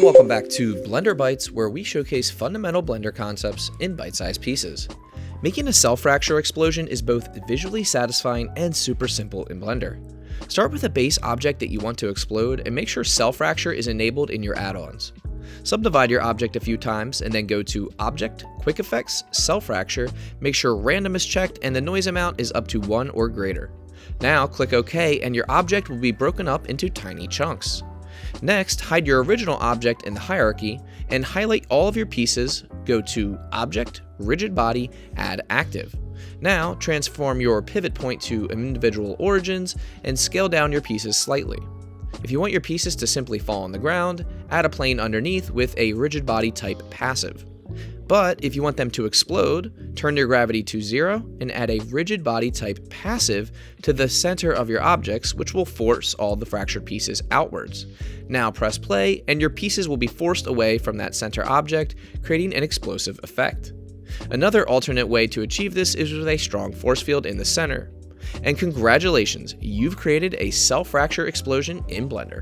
Welcome back to Blender Bytes, where we showcase fundamental Blender concepts in bite-sized pieces. Making a cell fracture explosion is both visually satisfying and super simple in Blender. Start with a base object that you want to explode and make sure cell fracture is enabled in your add-ons. Subdivide your object a few times and then go to Object, Quick Effects, Cell Fracture, make sure Random is checked and the noise amount is up to 1 or greater. Now click OK and your object will be broken up into tiny chunks. Next, hide your original object in the hierarchy and highlight all of your pieces, go to Object, Rigid Body, Add Active. Now transform your pivot point to individual origins and scale down your pieces slightly. If you want your pieces to simply fall on the ground, add a plane underneath with a rigid body type passive. But if you want them to explode, turn your gravity to 0 and add a rigid body type passive to the center of your objects, which will force all the fractured pieces outwards. Now press play and your pieces will be forced away from that center object, creating an explosive effect. Another alternate way to achieve this is with a strong force field in the center. And congratulations, you've created a cell fracture explosion in Blender.